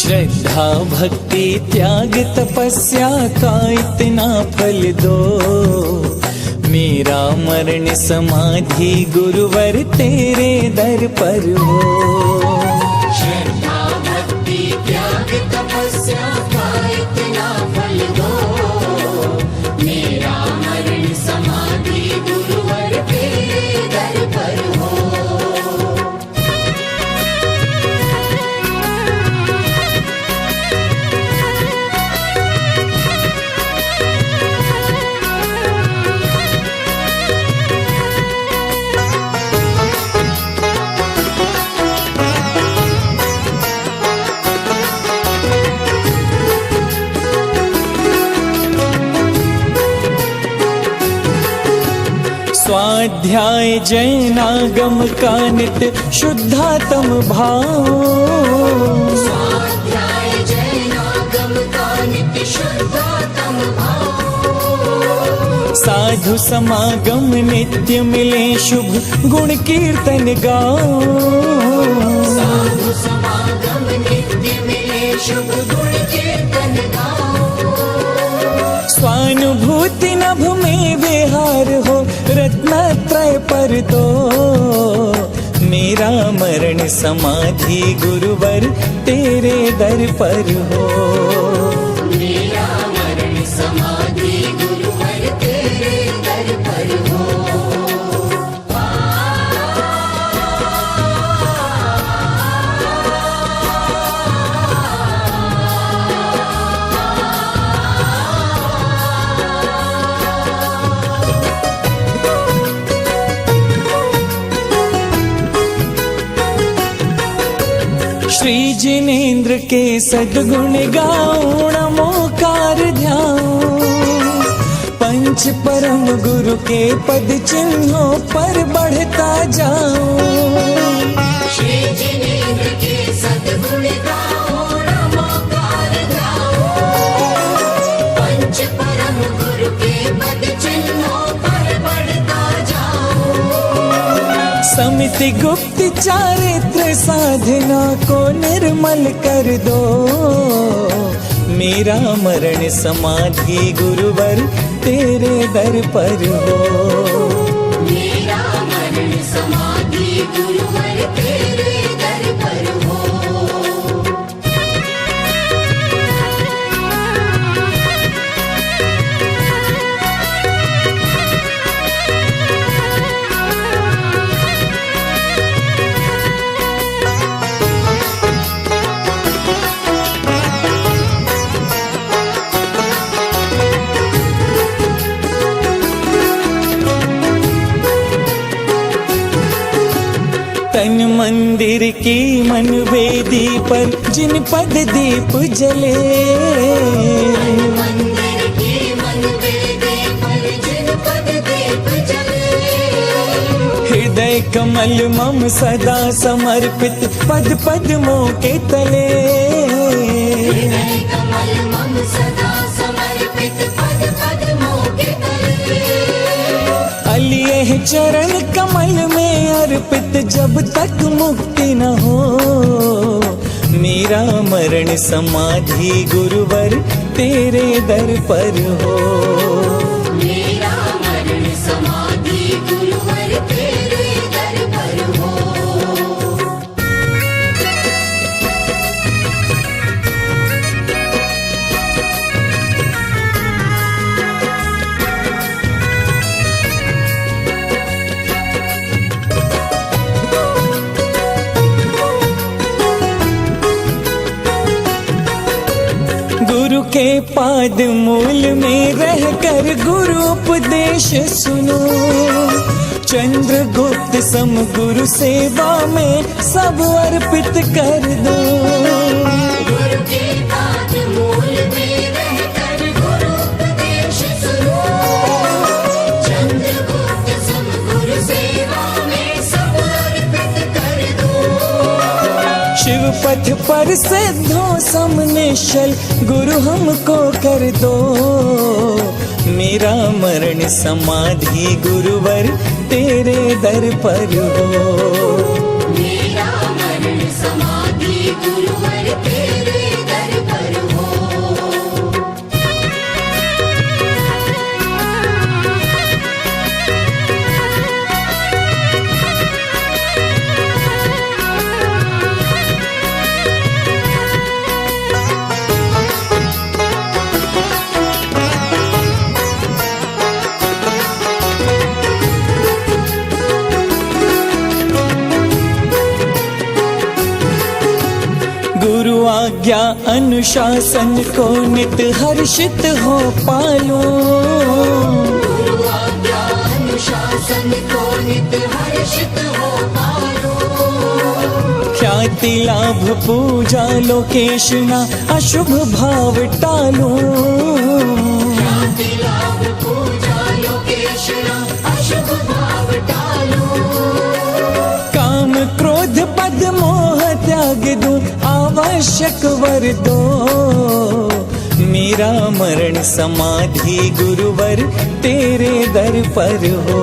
श्रद्धा भक्ति त्याग तपस्या का इतना फल दो, मेरा मरण समाधि गुरुवर तेरे दर पर हो। श्रद्धा भक्ति त्याग तपस्या का इतना फल दो, मेरा मरण समाधि गुरुवर तेरे दर पर हो। स्वाध्याय जैनागम का नित्य शुद्धातम भाव, स्वाध्याय जैनागम का नित्य शुद्धातम भाव, साधु समागम नित्य मिले शुभ गुण कीर्तन गाओ, साधु समागम नित्य मिले शुभ गुण कीर्तन गाओ। स्वानुभूति नभ में विहार हो रत्नत्रय पर दो, मेरा मरण समाधि गुरुवर तेरे दर पर हो। मेरा मरण समाधि गुरुवर तेरे दर पर हो। श्री जिनेन्द्र के सद्गुण गाओ नमोकार ध्याओ, पंच परम गुरु के पद चिन्हों पर बढ़ता जाओ। श्री जिनेन्द्र के सद्गुण गाओ नमोकार ध्याओ, पंच परम गुरु के पद चिन्हों पर बढ़ता जाओ। समिति गुप्त चारित्र साधना को निर्मल कर दो, मेरा मरण समाधि गुरुवर तेरे दर पर हो। मेरा मरण समाधि गुरुवर तेरे दर पर हो। तन मंदिर की मन वेदी पर जिन पद दीप जले, मंदिर की मन वेदी पर जिन पद दीप जले, हृदय कमल मम सदा समर्पित पद पद्मों के तले, हृदय कमल मम सदा समर्पित पद पद्मों के तले। अलिए चरण कमल में अर्पित जब तक मुक्ति न हो, मेरा मरण समाधि गुरुवर तेरे दर पर हो। मेरा मरण समाधि गुरुवर तेरे दर पर हो। गुरु के पाद मूल में रहकर गुरु उपदेश सुनो, चंद्रगुप्त सम गुरु सेवा में सब अर्पित कर दो। गुरु के पाद मूल में रहकर गुरु उपदेश सुनो, चंद्रगुप्त सम गुरु सेवा में सब अर्पित कर दो। शिव पथ पर सिद्धों सम निश्चल गुरु हमको कर दो, मेरा मरण समाधि गुरुवर तेरे दर पर हो। मेरा मरण समाधि गुरुवर तेरे आज्ञा अनुशासन को नित हर्षित हो पालो। गुरु आज्ञा अनुशासन को नित हर्षित हो पालो। ख्याति लाभ पूजा लोकेश ना अशुभ भाव टालो। ख्याति लाभ पूजा लोकेश ना अशुभ भाव टालो। काम क्रोध पद मोह त्याग दो आवश्यक वर दो। मेरा मरण समाधि गुरुवर तेरे दर पर हो।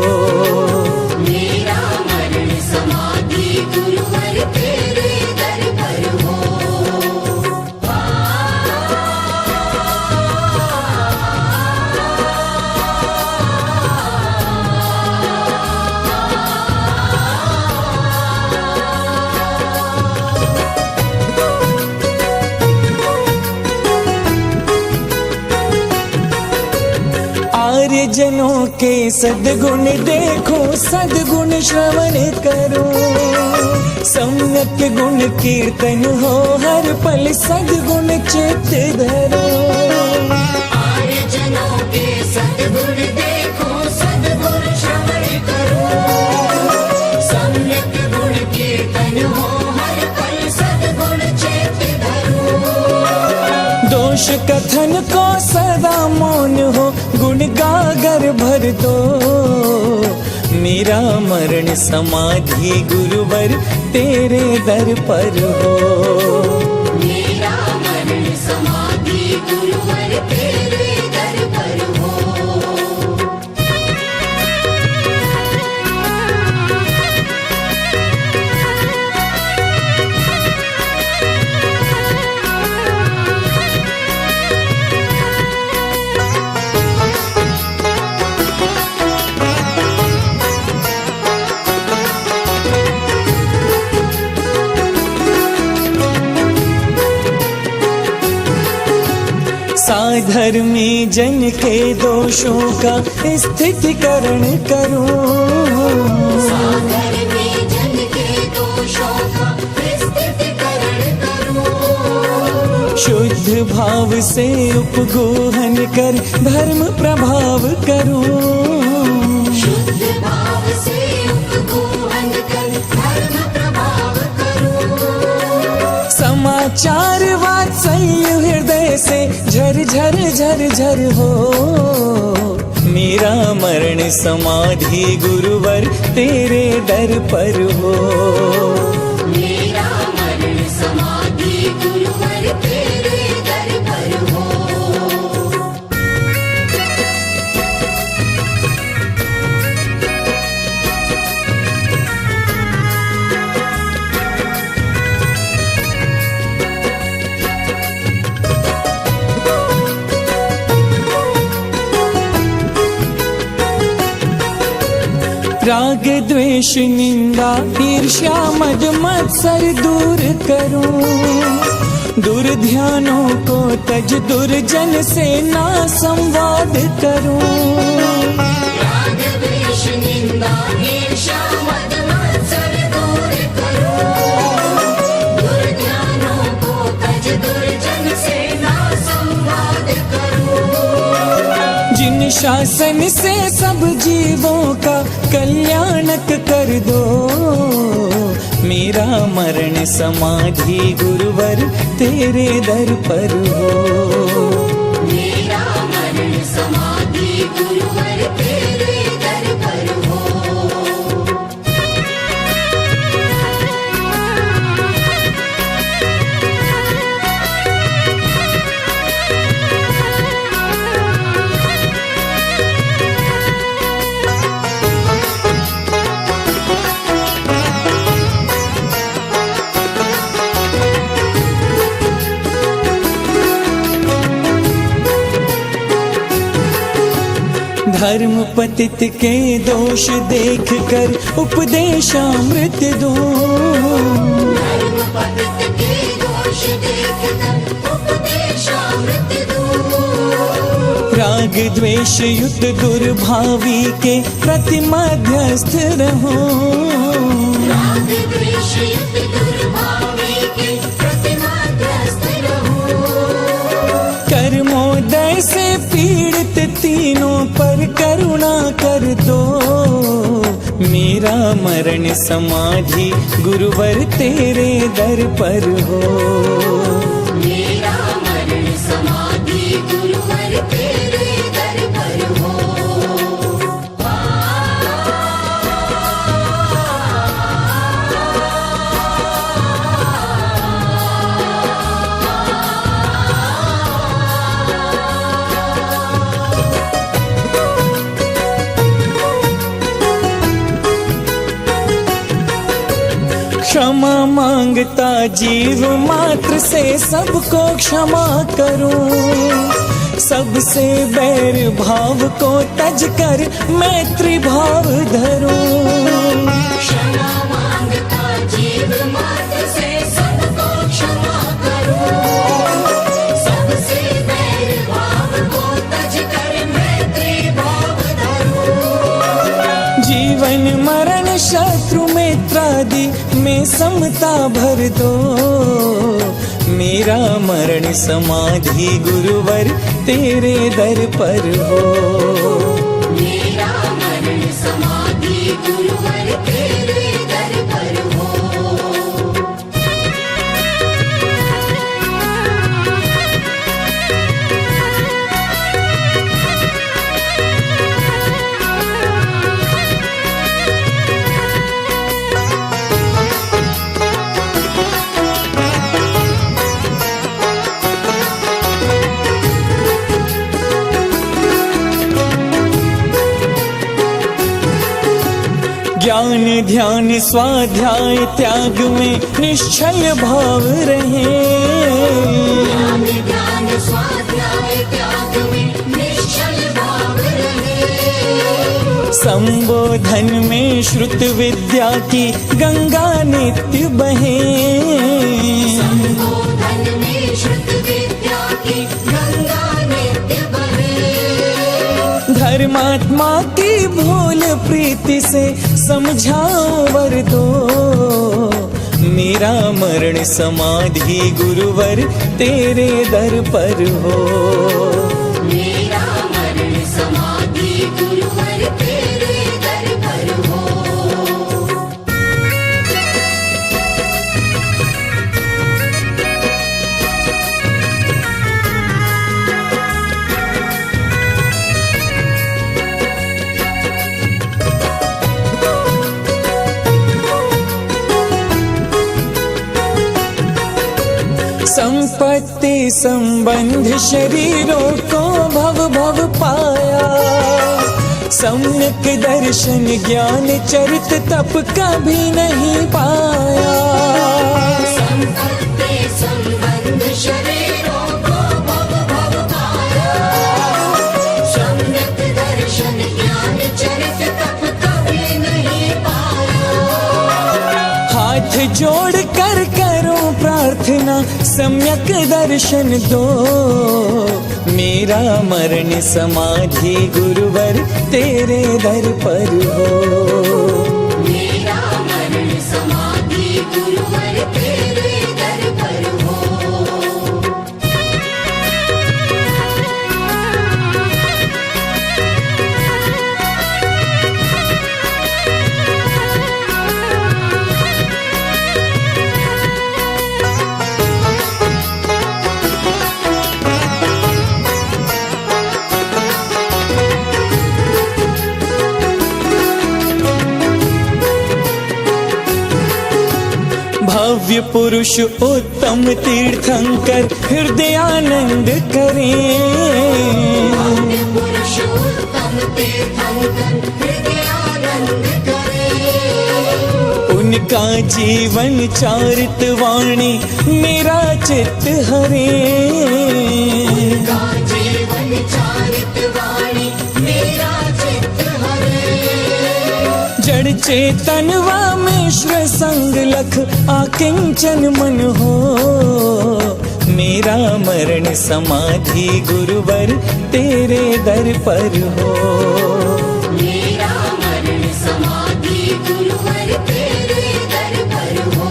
मेरा मरण समाधि गुरुवर तेरे दर पर हो। आर्य जनों के सद्गुण देखो सद्गुण श्रवण करो। सम्यक गुण कीर्तन हो हर पल सद्गुण चित्त धरो। आर्य जनों के सद्गुण देखो सद्गुण श्रवण करो। सम्यक गुण कीर्तन हो हर पल सद्गुण चित्त धरो। दोष कथन को सदा मौन हो गुण गागर भर दो। मेरा मरण समाधि गुरुवर तेरे दर पर हो। मेरा मरण समाधि गुरुवर तेरे दर पर हो। साधर्मी जन के दोषों का स्थितिकरण करो। साधर्मी जन के दोषों का स्थितिकरण करो। शुद्ध भाव से उपगोहन कर धर्म प्रभाव करो। शुद्ध भाव से उपगोहन कर धर्म प्रभाव करो। समाचार वात्सल्य हृदय से झर झर झर झर हो। मेरा मरण समाधि गुरुवर तेरे दर पर हो। मेरा मरण समाधि गुरुवर तेरे दर पर हो। राग द्वेष निंदा ईर्ष्या मद मत्सर दूर करो। दुर्ध्यानों को तज दुर्जन से ना संवाद करो। राग द्वेष निंदा ईर्ष्या मद मत्सर दूर करो। दुर्ज्ञानों को तज दुर्जन से ना संवाद करो। जिन शासन से सब जीवों का कल्याणक कर दो। मेरा मरण समाधि गुरुवर तेरे दर पर हो। मेरा मरण समाधि गुरुवर तेरे दर पर हो। धर्म पतित के दोष देख कर उपदेशामृत दो। धर्म पतित के दोष देख कर उपदेशामृत दो। राग द्वेष युक्त दुर्भावी के प्रति मध्यस्थ रहो। राग द्वेष युक्त दुर्भावी के प्रति मध्यस्थ से पीड़ित तीनों पर करुणा कर दो। मेरा मरण समाधि गुरुवर तेरे दर पर हो। मेरा मरण समाधि गुरुवर तेरे दर पर हो। क्षमा मांगता जीव मात्र से सबको क्षमा करूं। सबसे बैर भाव को तज कर मैत्री भाव धरूं। क्षमा मांगता जीव मात्र से सबको क्षमा करूं। सबसे बैर भाव को तज कर मैत्री भाव धरूं। जीवन मरण शत्रु मित्रादि में समता भर दो। मेरा मरण समाधि गुरुवर तेरे दर पर हो। मेरा मरण समाधि गुरुवर तेरे दर पर हो। ज्ञान ध्यान स्वाध्याय त्याग में निश्चल भाव रहे। ज्ञान ध्यान स्वाध्याय त्याग में निश्चल भाव रहे। संबोधन में श्रुत विद्या की गंगा नित्य बहे। संबोधन में श्रुत विद्या की गंगा नित्य बहे। धर्मात्मा की भूल प्रीति से समझाओ वर दो। मेरा मरण समाधि गुरुवर तेरे दर पर हो। मेरा मरण समाधि गुरुवर तेरे दर पर हो। संपत्ति संबंध शरीरों को भव भव पाया। सम्यक दर्शन ज्ञान चरित तप कभी नहीं पाया। संपत्ति संबंध शरीरों को भव भव पाया। सम्यक दर्शन ज्ञान चरित तप कभी नहीं पाया। हाथ जोड़ कर करो प्रार्थना सम्यक दर्शन दो। मेरा मरण समाधि गुरुवर तेरे दर पर हो। मेरा मरण समाधि गुरुवर तेरे दर पर हो। भव्य पुरुष उत्तम तीर्थंकर हृदयानंद करें। पुरुष उत्तम तीर्थंकर हृदयानंद करे। उनका जीवन चारित वाणी मेरा चित्त हरे। उनका जीवन चारित वाणी मेरा चित्त हरे। जड़ चेतन व मिश्र संग लख आकिंचन मन हो। मेरा मरण समाधि गुरुवर तेरे दर पर हो। मेरा मरण समाधि गुरुवर तेरे दर पर हो।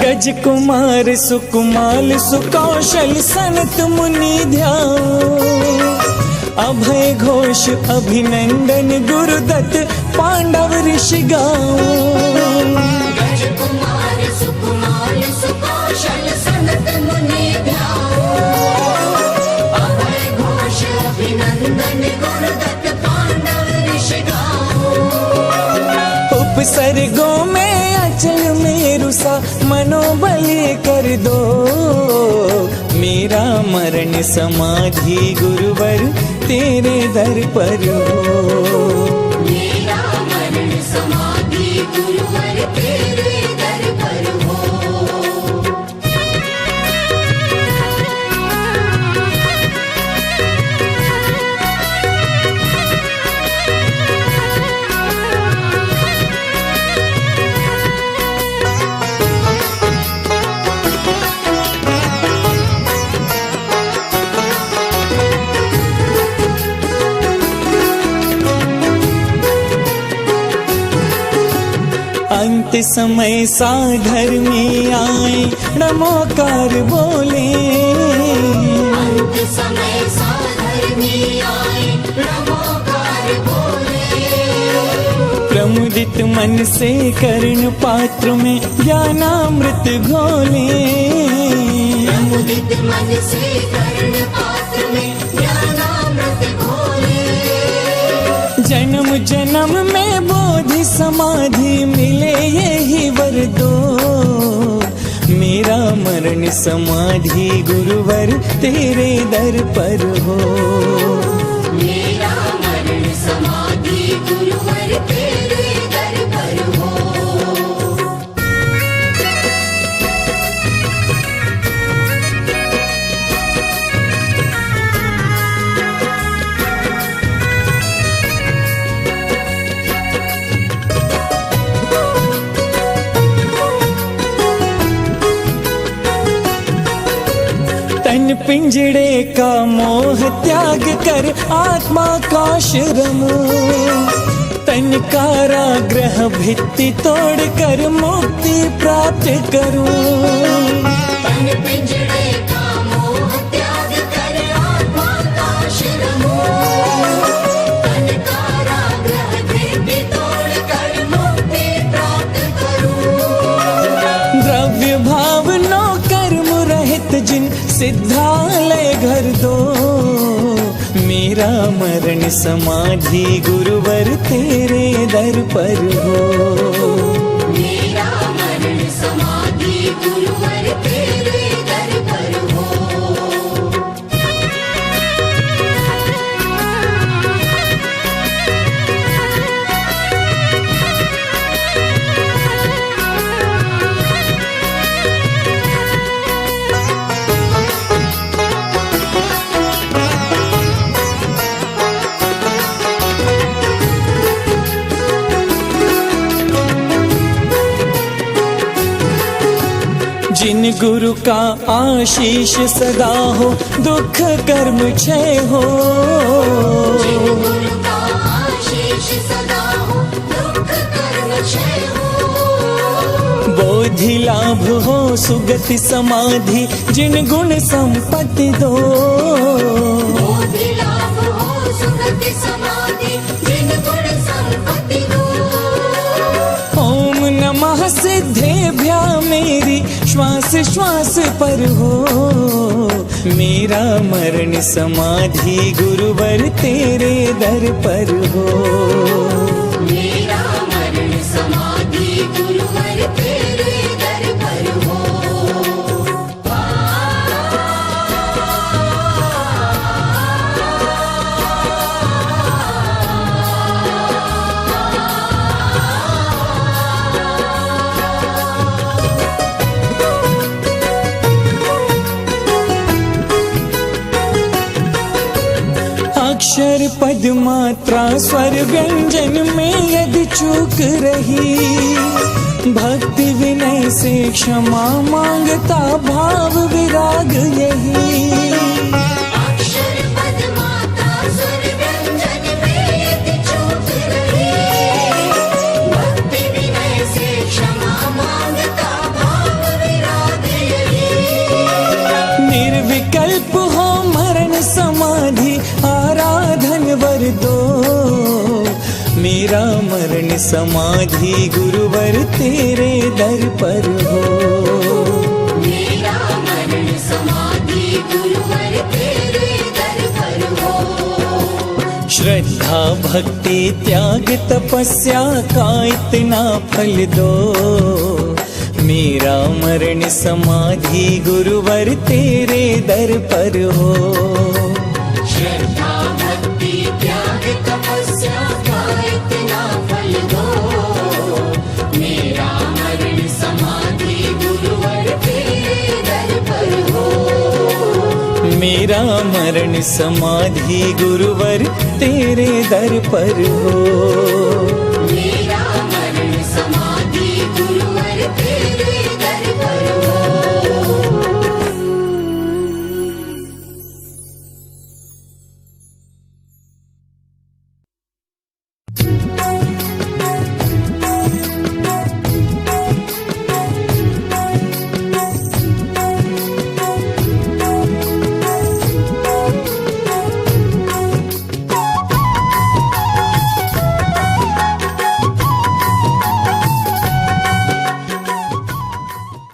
गज कुमार सुकुमाल सुकौशल सनत मुनि ध्याओ, अभय घोष अभिनंदन गुरुदत्त पांडव ऋषि गाओ। गज कुमार सुकुमार सुकौशल सनत मुनि ध्याओ, अभय घोष अभिनंदन गुरुदत्त पांडव ऋषि गाओ। उपसर्गों में अचल मेरु सा मनोबली कर दो, मेरा मरण समाधि गुरुवर तेरे दर पर हो। मेरा मरण समाधि गुरुवर तेरे दर पर हो। अंत समय साधर्मी आए नमोकार बोले, अंत समय साधर्मी आए नमोकार बोले। प्रमुदित मन से कर्ण पात्र में ज्ञानामृत घोले, प्रमुदित मन से कर्ण पात्र में ज्ञानामृत घोले। जन्म जन्म में बोधि समाधि मिले यही वर दो, मेरा मरण समाधि गुरुवर तेरे दर पर हो। मेरा मरण समाधि गुरुवर तेरे दर पर हो। तन पिंजड़े का मोह त्याग कर आत्मा का श्रम, तन कारागृह भित्ति तोड़ कर मुक्ति प्राप्त करूं। तन पिंजड़े का मोह त्याग कर आत्मा का श्रम, तन कारागृह भित्ति तोड़ कर मुक्ति प्राप्त करूं। द्रव्य भाव नो कर्म रहित जिन सिद्धालय घर दो, मेरा मरण समाधि गुरुवर तेरे दर पर हो। मेरा मरण समाधि गुरुवर तेरे दर पर हो। जिन गुरु का आशीष सदा हो दुख कर्म क्षय हो, जिन गुरु का आशीष सदा हो दुख कर्म क्षय हो। बोधि लाभ हो सुगति समाधि जिन गुण संपत्ति दो, बोधि लाभ हो सुगति समाधि जिन गुण संपत्ति दो। ओम नमः सिद्धेभ्या मेरी श्वास श्वास पर हो, मेरा मरण समाधि गुरुवर तेरे दर पर हो। मेरा मरण समाधि गुरुवर तेरे दर पर हो। अक्षर पद मात्रा स्वर व्यंजन में यदि चूक रही, भक्ति विनय से क्षमा मांगता भाव विराग यही। अक्षर पद मात्रा स्वर व्यंजन में यदि चूक रही, भक्ति विनय से क्षमा मांगता भाव विराग विकल्प हो मरण समाधि आराधन वर दो। मेरा मरण समाधि गुरुवर तेरे दर पर हो। मेरा मरण समाधि गुरुवर तेरे दर पर हो। श्रद्धा भक्ति त्याग तपस्या का इतना फल दो। मेरा मरण समाधि गुरुवर तेरे दर पर हो। श्रद्धा भक्ति त्याग तपस्या का इतना फल दो। मेरा मरण समाधि गुरुवर तेरे दर पर हो। मेरा मरण समाधि गुरुवर तेरे दर पर हो।